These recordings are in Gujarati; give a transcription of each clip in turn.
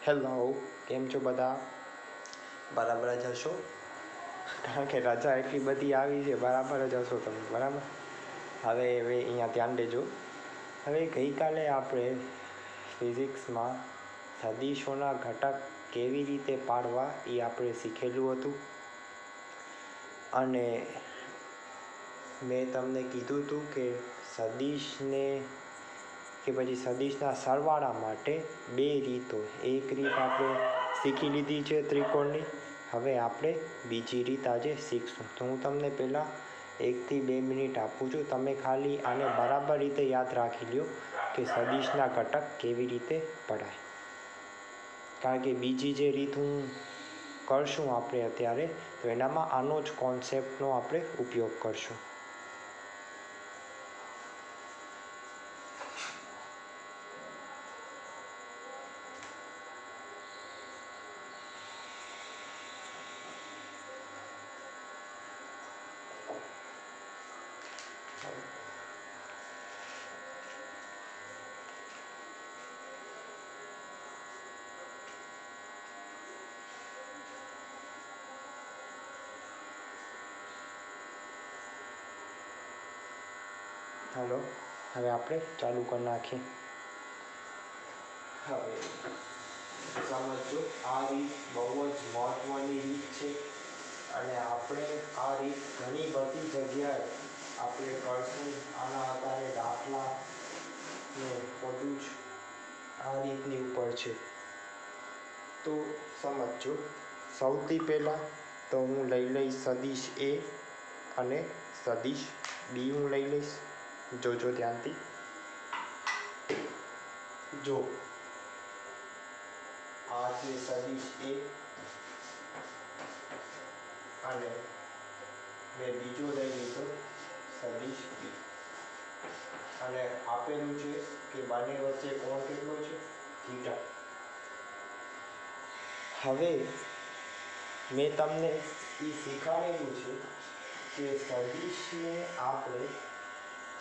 હેલો, કેમ છો બધા? બરાબર જ હશો, કારણ કે રજા એટલી બધી આવી છે. બરાબર જ હશો તમે, બરાબર. હવે અહીંયા ધ્યાન દેજો. હવે ગઈકાલે આપણે ફિઝિક્સમાં સદીશોના ઘટક કેવી રીતે પાડવા એ આપણે શીખેલું હતું. અને મેં તમને કીધું હતું કે સદીશને કે પછી સદીશના સરવાળા માટે બે રીતો. એક રીત આપણે શીખી લીધી છે ત્રિકોણની. હવે આપણે બીજી રીત આજે શીખશું. તો હું તમને પહેલાં 1 થી 2 મિનિટ આપું છું. તમે ખાલી આને બરાબર રીતે યાદ રાખી લ્યો કે સદીશના ઘટક કેવી રીતે પડાય. કારણ કે બીજી જે રીત હું કરશું આપણે અત્યારે, તો એનામાં આનો જ કોન્સેપ્ટનો આપણે ઉપયોગ કરશું. હાલો, હવે આપણે ચાલુ કરી નાખીએ. હવે સમજો, આ રીત બહુ જ મહત્વની રીત છે અને આપણે આ રીત ઘણી બધી જગ્યાએ આપણે કરશું. આના આધારે દાખલા ને બધું જ આ રીતની ઉપર છે. તો સમજો, સૌથી પહેલાં તો હું લઈ લઈશ સદીશ એ અને સદીશ બી હું લઈ લઈશ. જોજો ધ્યાનથી. જો આ છે સદીશ એ અને મેં બીજો લઈ લીધો સદીશ બી. અને આપેલું છે કે બંને વચ્ચે કોણ કેટલો છે? થીટા. હવે મેં તમને એ શીખવાડેલું છે કે સદીશને આપણે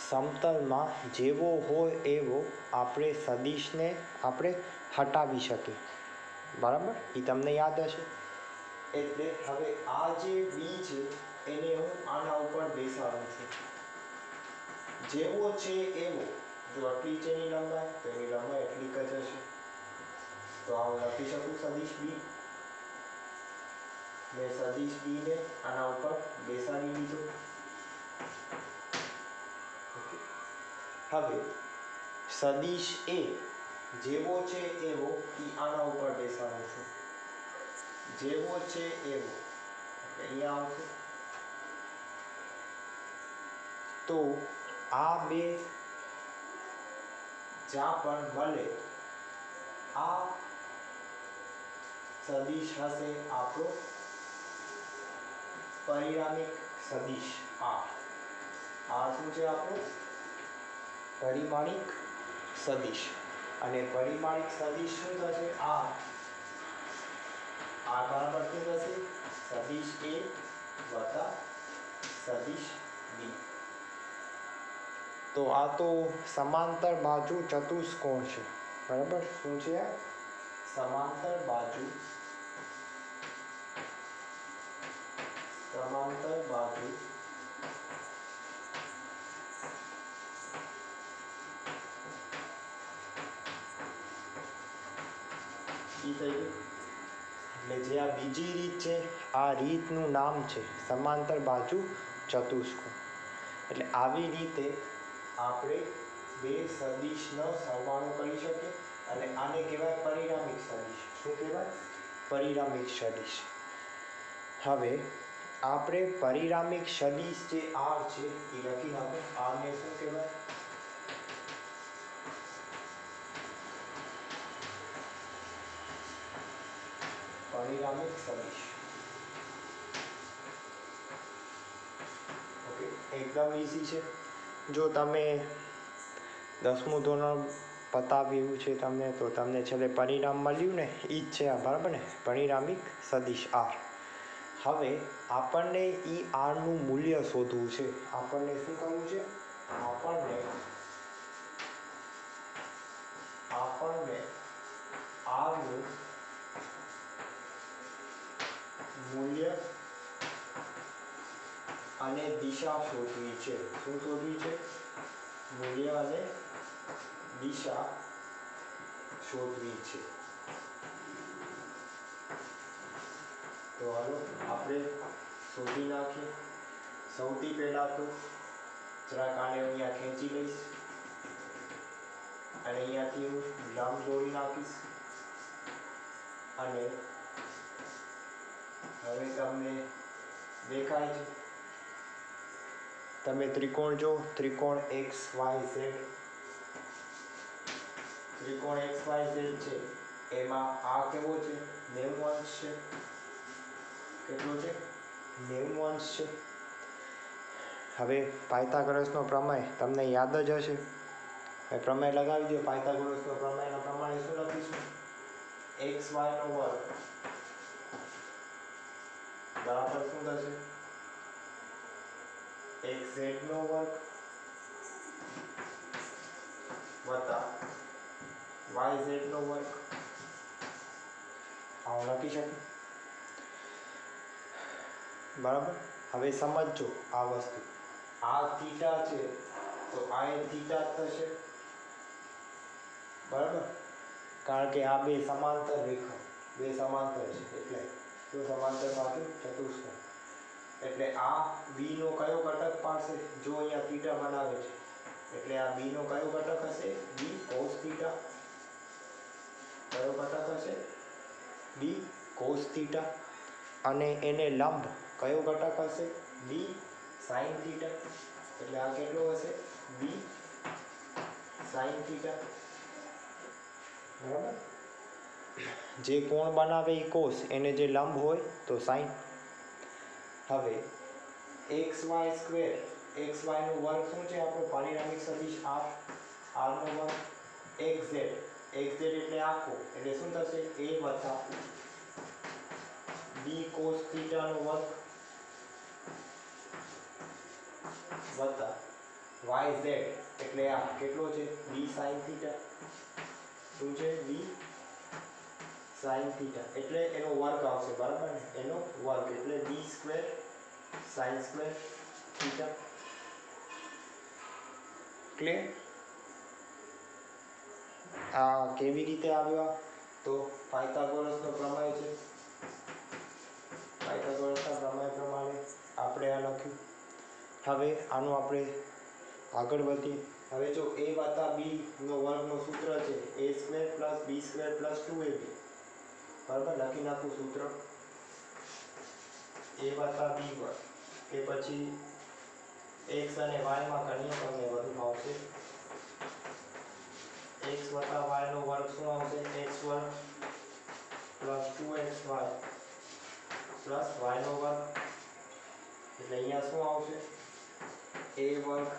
સમતલમાં જેવો હોય એવો આપણે સદીશને આપણે હટાવી શકીએ. બરાબર, એ તમને યાદ હશે. એટલે હવે આ જે બી છે એને હું આના ઉપર બેસાડું છું. જેવો છે એવો. જો આટલી છે એની લંબાઈ, તો એની લંબાઈ એટલી જ હશે. તો આ હું લખી શકું સદીશ બી. મેં સદીશ બી ને આના ઉપર બેસાડી દીધો. હવે સદીશ એ જેવો છે એવો એ આના ઉપર બેસાડું છું. જેવો છે એવો અહીંયા આવશે. તો આ બે જ્યાં પણ મળે, આ સદીશ હશે આપણો પરિણામિક સદીશ. આ શું છે આપણું પરિમાણિક સદીશ. અને પરિમાણિક સદીશ શું થશે? આ બરાબર શું થશે? સદીશ એ વત્તા સદીશ બી. તો આ તો સમાંતર બાજુ ચતુષ્કોણ છે. બરાબર, શું છે આ? સમાંતર બાજુ એટલે જે આ બીજી રીત છે, આ રીતનું નામ છે સમાંતર બાજુ ચતુષ્કોણ. એટલે આવી રીતે આપણે બે સદીશનો સરવાળો કરી શકીએ અને આને કહેવાય પરિણામિક સદીશ. શું કહેવાય? પરિણામિક સદીશ. હવે આપણે પરિણામિક સદીશ જે આર છે એ લખી નાખો. આરને શું કહેવાય? પરિણામિક સદીશ. ઓકે, એકદમ ઈઝી છે. જો તમે 10મું ધોરણ પતાવ્યું છે તમને, તો તમને છેલ્લે પરિણામ મળ્યું ને, એ જ છે આ. બરાબર ને? પરિણામિક સદીશ આર. હવે આપણને એ આરનું મૂલ્ય શોધવું છે. આપણને શું કરવું છે? આપણને આરનું અને દિશા શોધવી છે. શું શોધવી છે? મૂલ્ય અને દિશા શોધવી છે. તો હાલો આપણે શોધી નાખીએ. સૌથી પહેલાં તો જરાક આને અહીંયા ખેંચી લઈશ અને અહીંયાથી હું લંબ દોરી નાખીશ અને હવે તમને દેખાય છે, તમે ત્રિકોણ જો, ત્રિકોણ XYZ, ત્રિકોણ XYZ છે એમાં આ કેવો છે? 90 અંશ છે. કેટલો છે? 90 અંશ છે. હવે પાયથાગોરસનો પ્રમેય તમને યાદ જ હશે. પ્રમેય લગાવી દો. પાયથાગોરસનો પ્રમેયના પ્રમાણે શું લખીશું? XY નો વર્ગ બરાબર શું થશે? XZ નો વર્ગ વત્તા YZ નો વર્ગ. આવું લખી શકું. બરાબર. હવે સમજો આ વસ્તુ. આ થીટા છે તો આ એ થીટા જ થશે. બરાબર. કારણ કે આ બે સમાંતર રેખા, બે સમાંતર છે એટલે શું સમાંતર બાજુ ચતુષ્કોણ. એટલે આ b નો કયો ઘટક પાડશે? જો અહીંયા થીટા બનાવે છે એટલે આ b નો કયો ઘટક હશે? b cos theta. કયો ઘટક હશે? b cos theta. અને એને લંબ કયો ઘટક હશે? b sin theta. એટલે આ કેટલો હશે? b sin theta. બરાબર. જે કોણ બનાવે એ કોસ, એને જે લંબ હોય તો સાઈન. હવે XY સ્ક્વેર, XY નો વર્ગ શું છે આપણો? પારિણામિક સદિશ r, r નો વર્ગ. XZ, XZ એટલે આખો એટલે શું થશે? a વત્તા b cos થીટા નો વર્ગ વત્તા YZ એટલે આ કેટલો છે? b sin theta. શું છે? b sin થીટા એટલે એનો વર્ગ આવશે. બરાબર ને? એનો વર્ગ એટલે b square sin square theta. Clear? આ કેવી રીતે આવ્યા? તો પાયથાગોરસનો પ્રમેય છે. પાયથાગોરસના પ્રમેય પ્રમાણે આપણે આ લખ્યું. હવે આનું આપણે આગળ વધીએ. હવે જો a વત્તા b નો વર્ગનો સૂત્ર છે a square plus b square plus 2ab. બરાબર. લખી નાખું સૂત્ર. a વત્તા b વર્ગ કે પછી x અને y માં કરીએ તમને વધુ આવશે. x વત્તા y નો વર્ગ શું આવશે? x વર્ગ પ્લસ 2xy પ્લસ y નો વર્ગ. એટલે અહીંયા શું આવશે? a વર્ગ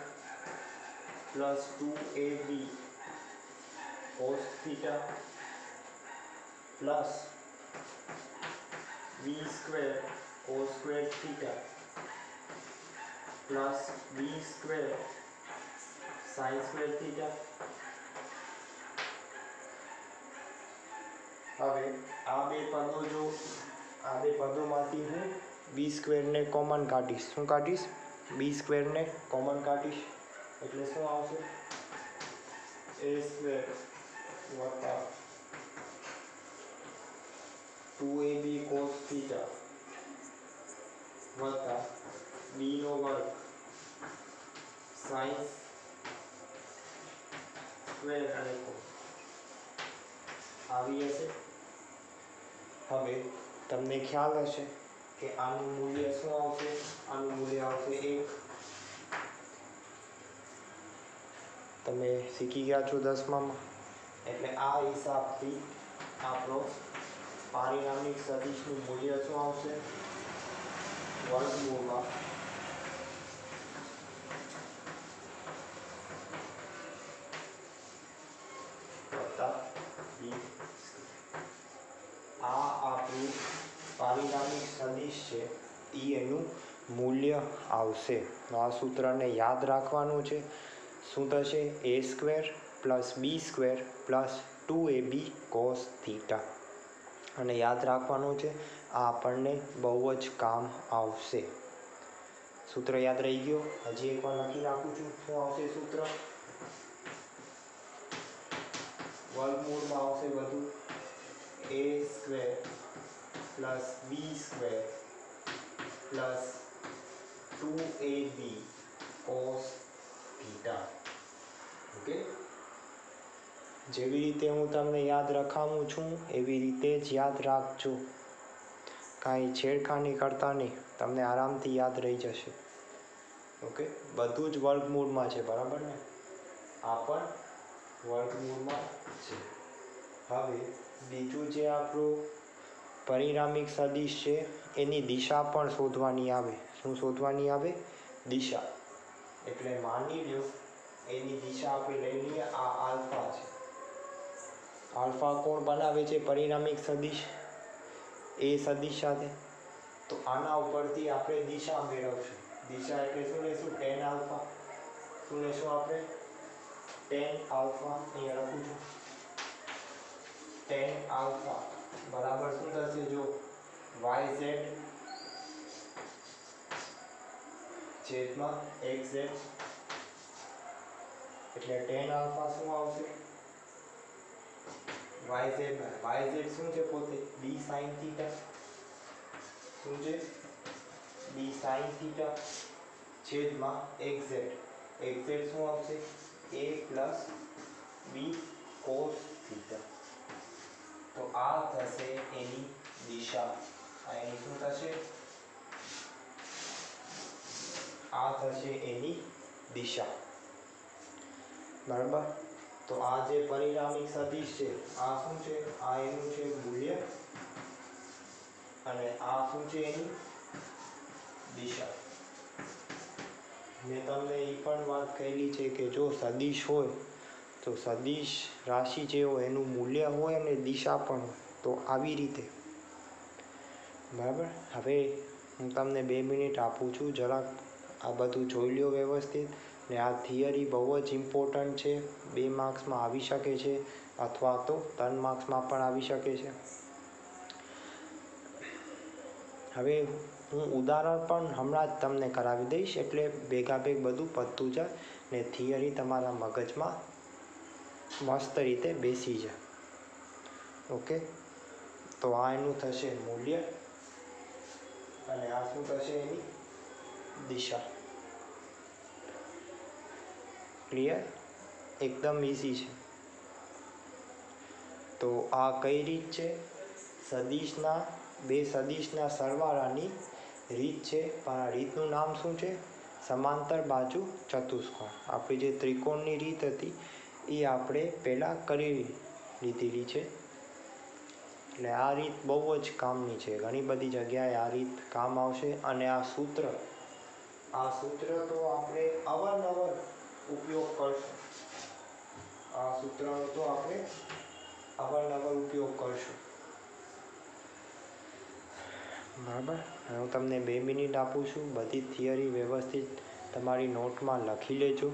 plus 2ab cos theta plus b square cos square theta plus b square sin square theta. હવે આ બે પદો જો, આ બે પદોમાંથી હું b સ્ક્વેર ને કોમન કાઢીશ. શું કાઢીશ? b સ્ક્વેર ને કોમન કાઢીશ એટલે શું આવશે? a સ્ક્વેર વત્તા 2ab cos થીટા વત્તા b નો વર્ગ sin સ્ક્વેર અને cos આવી હશે. હવે તમને ખ્યાલ હશે કે આનું મૂલ્ય શું આવશે? આનું મૂલ્ય આવશે 1. તમે શીખી ગયા છો 10મામાં. એટલે આ હિસાબથી આપણો પારિણામિક સદિશનું મૂલ્ય શું આવશે? વર્ગમૂળમાં વત્તા b. આ આપણું પારિણામિક સદિશ છે એ એનું મૂલ્ય આવશે. આ સૂત્રને યાદ રાખવાનું છે. શું થશે? a square plus b square plus 2ab cos theta. અને યાદ રાખવાનું છે આ આપણને બહુ જ કામ આવશે. सूत्र याद रही गयो? हजी एक बार लखी नाखું છું। શું આવશે सूत्र? વર્ગમૂળમાં આવશે બધું a² + b² + 2ab cos θ। Okay, જેવી રીતે હું તમને યાદ રખાવું છું એવી રીતે જ યાદ રાખજો, કાંઈ છેડખાની કરતા નહીં, તમને આરામથી યાદ રહી જશે। ઓકે, બધું જ વર્ગમૂળમાં છે, બરાબર ને? આ પણ વર્ગમૂળમાં છે। હવે બીજું જે આપણું પરિણામિક સદિશ છે એની દિશા પણ શોધવાની આવે। શું શોધવાની આવે? દિશા। એટલે માની લો એની દિશા આપણે લઈ લઈએ, આ આલ્ફા છે। આલ્ફા કોણ બનાવે છે પરિણામિક સદિશ? એ સદિશ સાથે। તો આના ઉપરથી આપણે દિશા મેળવશું। દિશા એટલે શું લેશું? tan alpha. શું લેશું આપણે? tan alpha. અહીંયા લખું છું, tan આલ્ફા બરાબર શું થશે? જો yz છેદમાં xz, એટલે tan આલ્ફા શું આવશે? yz શું છે પોતે? b sin θ। શું છે? b sin θ છેદમાં xz। xz શું આવશે? a + b cos θ। તો આ થશે એની દિશા। આ એની શું થશે? આ થશે એની દિશા, બરાબર? તો આ જે પરિણામિક સદિશ છે આ શું છે? આ એનું છે મૂલ્ય, અને આ શું છે? એની દિશા। મેં તમને એ પણ વાત કહેલી છે કે જો સદિશ હોય તો સદિશ રાશિ જે હોય એનું મૂલ્ય હોય અને દિશા પણ હોય, તો આવી રીતે, બરાબર? હવે હું તમને 2 મિનિટ આપું છું, જરાક આ બધું જોઈ લો વ્યવસ્થિત। ને આ થિયરી બહુ જ ઇમ્પોર્ટન્ટ છે, 2 માર્ક્સમાં આવી શકે છે અથવા તો 3 માર્ક્સમાં પણ આવી શકે છે। હવે હું ઉદાહરણ પણ હમણાં જ તમને કરાવી દઈશ, એટલે ભેગાભેગ બધું પતતું જાય ને થિયરી તમારા મગજમાં મસ્ત રીતે બેસી જાય। ઓકે, તો આ એનું થશે મૂલ્ય, અને આ શું થશે? એની દિશા। ક્લિયર? એકદમ ઇઝી છે। તો આ કઈ રીત છે? સદિશના, 2 સદિશના સરવાળાની રીત છે, પણ આ રીતનું નામ શું છે? સમાંતર બાજુ ચતુષ્કોણ। આપણી જે ત્રિકોણની રીત હતી એ આપણે પહેલાં કરી લીધેલી છે, એટલે આ રીત બહુ જ કામની છે, ઘણી બધી જગ્યાએ આ રીત કામ આવશે। અને આ સૂત્ર તો આપણે અવારનવાર ઉપયોગ કરશું। આ સૂત્રનો તો આપણે અવારનવાર ઉપયોગ કરશું, બરાબર? હું તમને 2 મિનિટ આપું છું, બધી થિયરી વ્યવસ્થિત તમારી નોટમાં લખી લેજો,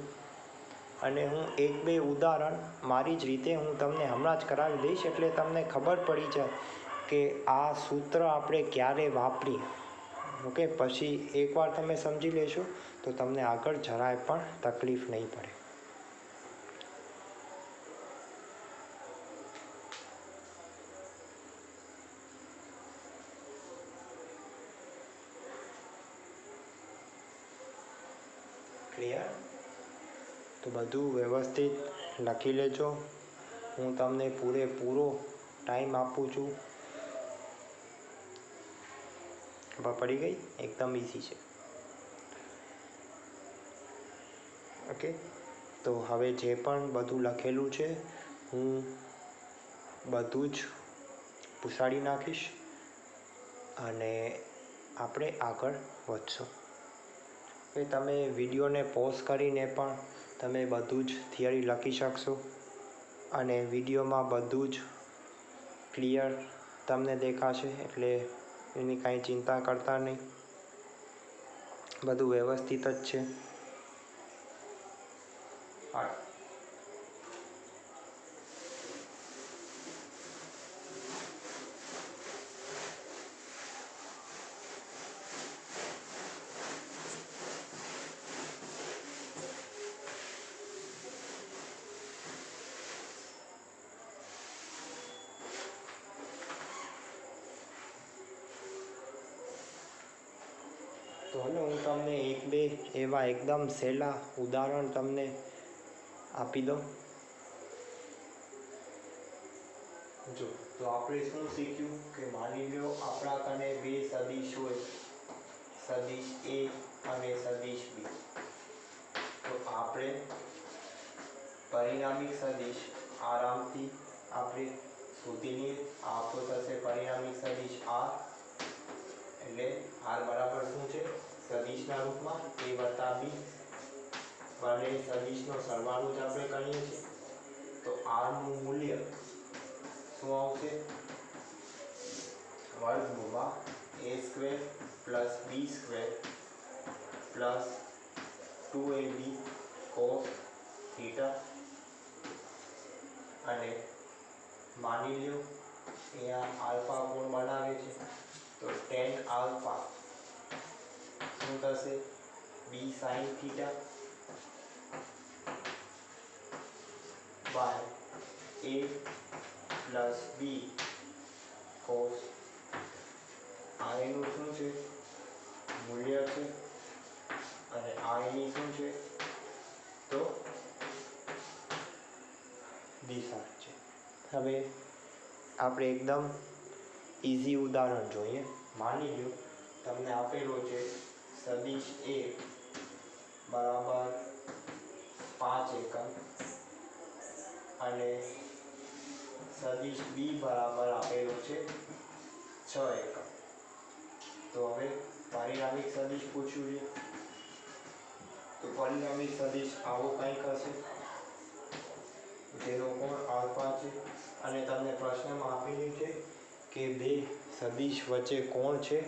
અને હું 1-2 ઉદાહરણ મારી જ રીતે હું તમને હમણાં જ કરાવી દઈશ, એટલે તમને ખબર પડી જાય કે આ સૂત્ર આપણે ક્યારે વાપરીએ। ઓકે, પછી એકવાર તમે સમજી લેશો તો તમને આગળ જરાય પણ તકલીફ નહીં પડે। ક્લિયર? તો બધું વ્યવસ્થિત લખી લેજો, હું તમને પૂરેપૂરો ટાઈમ આપું છું। ખબર પડી ગઈ? એકદમ ઇઝી છે। ઓકે, તો હવે જે પણ બધું લખેલું છે હું બધું જ પૂછાડી નાખીશ, અને આપણે આગળ વધશું। કે તમે વિડીયોને પોઝ કરીને પણ તમે બધું જ થિયરી લખી શકશો, અને વિડીયોમાં બધું જ ક્લિયર તમને દેખાશે, એટલે એની કાંઈ ચિંતા કરતા નહીં, બધું વ્યવસ્થિત જ છે। તો હવે હું તમને એક બે એવા એકદમ સહેલા ઉદાહરણ તમને આપી દઉં. જો તો આપણે શું શીખ્યું કે માની લો આપણા કને બે સદિશ હોય, સદિશ એ અને સદિશ બી. તો આપણે પરિણામિક સદિશ આરામથી આપણે શોધી લઈએ. આપણો થશે પરિણામિક સદિશ આર, એટલે આર બરાબર શું છે? સદિશના રૂપમાં એ વત્તા બી, બંને સદિશનો સરવાળો જ આપણે કરીએ છીએ. તો આરનું મૂલ્ય શું આવશે? વર્ગમૂળમાં a square plus b square plus 2ab cos theta. અને માની લો અહીંયા આલ્ફા કોણ બનાવે છે? તો tan આલ્ફા શું થશે? b sin theta by a plus b cos. આ એનું શું છે? મૂલ્ય છે. અને આ એની શું છે? તો દિશા છે. હવે આપણે એકદમ ઇઝી ઉદાહરણ જોઈએ. માની લો તમને આપેલો છે સદિશ એ બરાબર 5 એકમ અને સદિશ બી બરાબર આપેલો છે 6 એકમ. તો હવે પરિણામિક સદિશ પૂછ્યું છે. તો પરિણામિક સદિશ આવો કંઈક હશે જેનો કોણ આલ્ફા છે. અને તમને પ્રશ્નમાં આપેલું છે કે બે સદિશ વચ્ચે કોણ છે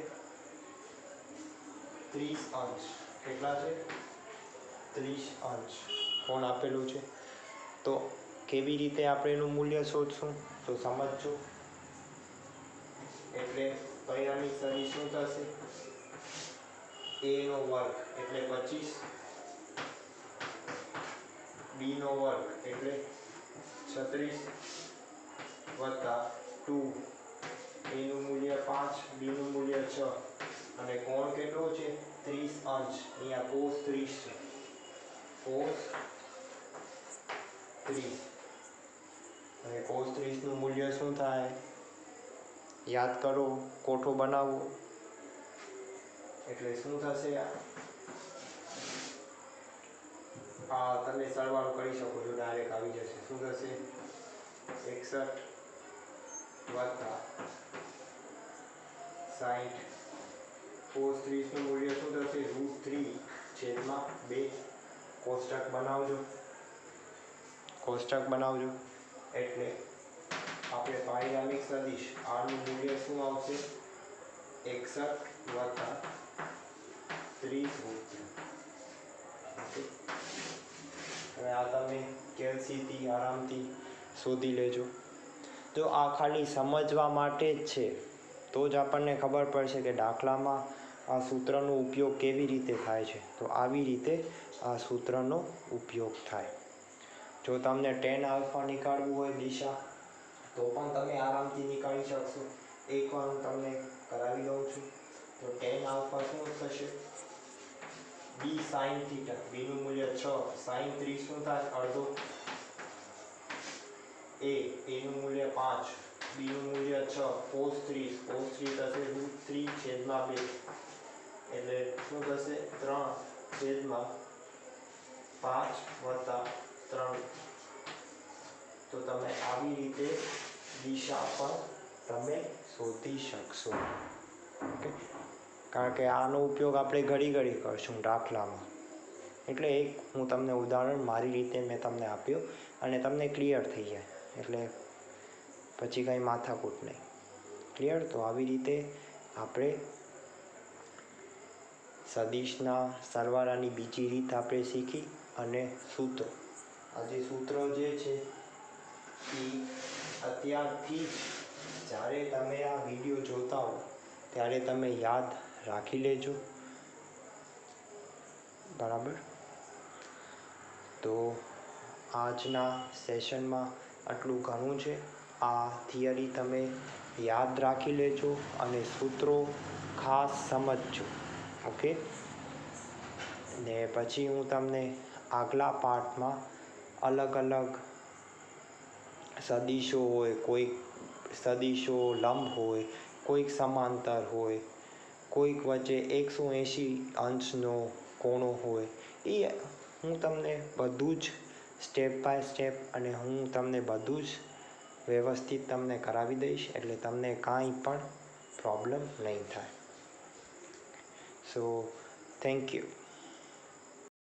30 અંશ. કેટલા છે? 30 અંશ કોણ આપેલું છે. તો કેવી રીતે આપણે એનું મૂલ્ય શોધશું? તો સમજજો. એટલે પરિણામિક સદિશ શું થશે? a નો વર્ગ એટલે 25, b નો વર્ગ એટલે 36 વત્તા 2, a નું મૂલ્ય 5, b નું મૂલ્ય 6 અને કોણ કેટલો છે? 30 અંશ. અહીંયા cos 30 છે. cos 30 અને cos 30 નું મૂલ્ય શું થાય? યાદ કરો, કોઠો બનાવો. એટલે શું થશે? તમે સરવાળો કરી શકો છો, ડાયરેક્ટ આવી જશે. શું થશે? 61 વત્તા 60. cos 30 નું મૂલ્ય શું થશે? √3/2. કોષ્ટક બનાવજો. એટલે આપણે પરિણામિક સદિશ r નું મૂલ્ય શું આવશે? 61 વત્તા 30/3. હવે આ તમે કેલ્સીથી આરામથી શોધી લેજો. જો આ ખાલી સમજવા માટે જ છે તો જ આપણને ખબર પડશે કે દાખલામાં આ સૂત્રનો ઉપયોગ કેવી રીતે થાય છે. તો આવી રીતે આ સૂત્રનો ઉપયોગ થાય. જો તમને tan આલ્ફા નીકાળવું હોય દિશા, તો પણ તમે આરામથી નીકાળી શકશો. એકવાર હું તમને કરાવી દઉં છું. તો tan આલ્ફા શું થશે? b sin થીટા, b નું મૂલ્ય 6, sin 30 શું થાય? અડધો. a નું મૂલ્ય 5, b નું મૂલ્ય 6, cos 30 થશે √3/2. એટલે શું થશે? 3/5 વત્તા 3. તો તમે આવી રીતે દિશા પણ તમે શોધી શકશો. ઓકે, કારણ કે આનો ઉપયોગ આપણે ઘડી કરશું દાખલામાં. એટલે એક હું તમને ઉદાહરણ મારી રીતે મેં તમને આપ્યું અને તમને ક્લિયર થઈ જાય. એટલે પછી કંઈ માથાકૂટ નહીં. ક્લિયર? તો આવી રીતે આપણે સદિશના સરવાળાની બીજી રીત આપણે શીખી. અને સૂત્રો, આ જે સૂત્રો જે છે એ અત્યારથી જ જ્યારે તમે આ વિડીયો જોતા હો ત્યારે તમે યાદ રાખી લેજો. બરાબર? તો આજના સેશનમાં આટલું ઘણું છે. આ થિયરી તમે યાદ રાખી લેજો અને સૂત્રો ખાસ સમજજો. ઓકે. ને પછી હું તમને આગલા પાર્ટમાં અલગ અલગ સદીશો હોય, કોઈક સદીશો લંબ હોય, કોઈક સમાંતર હોય, કોઈક વચ્ચે 180 અંશનો કોણો હોય, એ હું તમને બધું જ સ્ટેપ બાય સ્ટેપ અને હું તમને બધું જ વ્યવસ્થિત તમને કરાવી દઈશ, એટલે તમને કાંઈ પણ પ્રોબ્લેમ નહીં થાય. So thank you.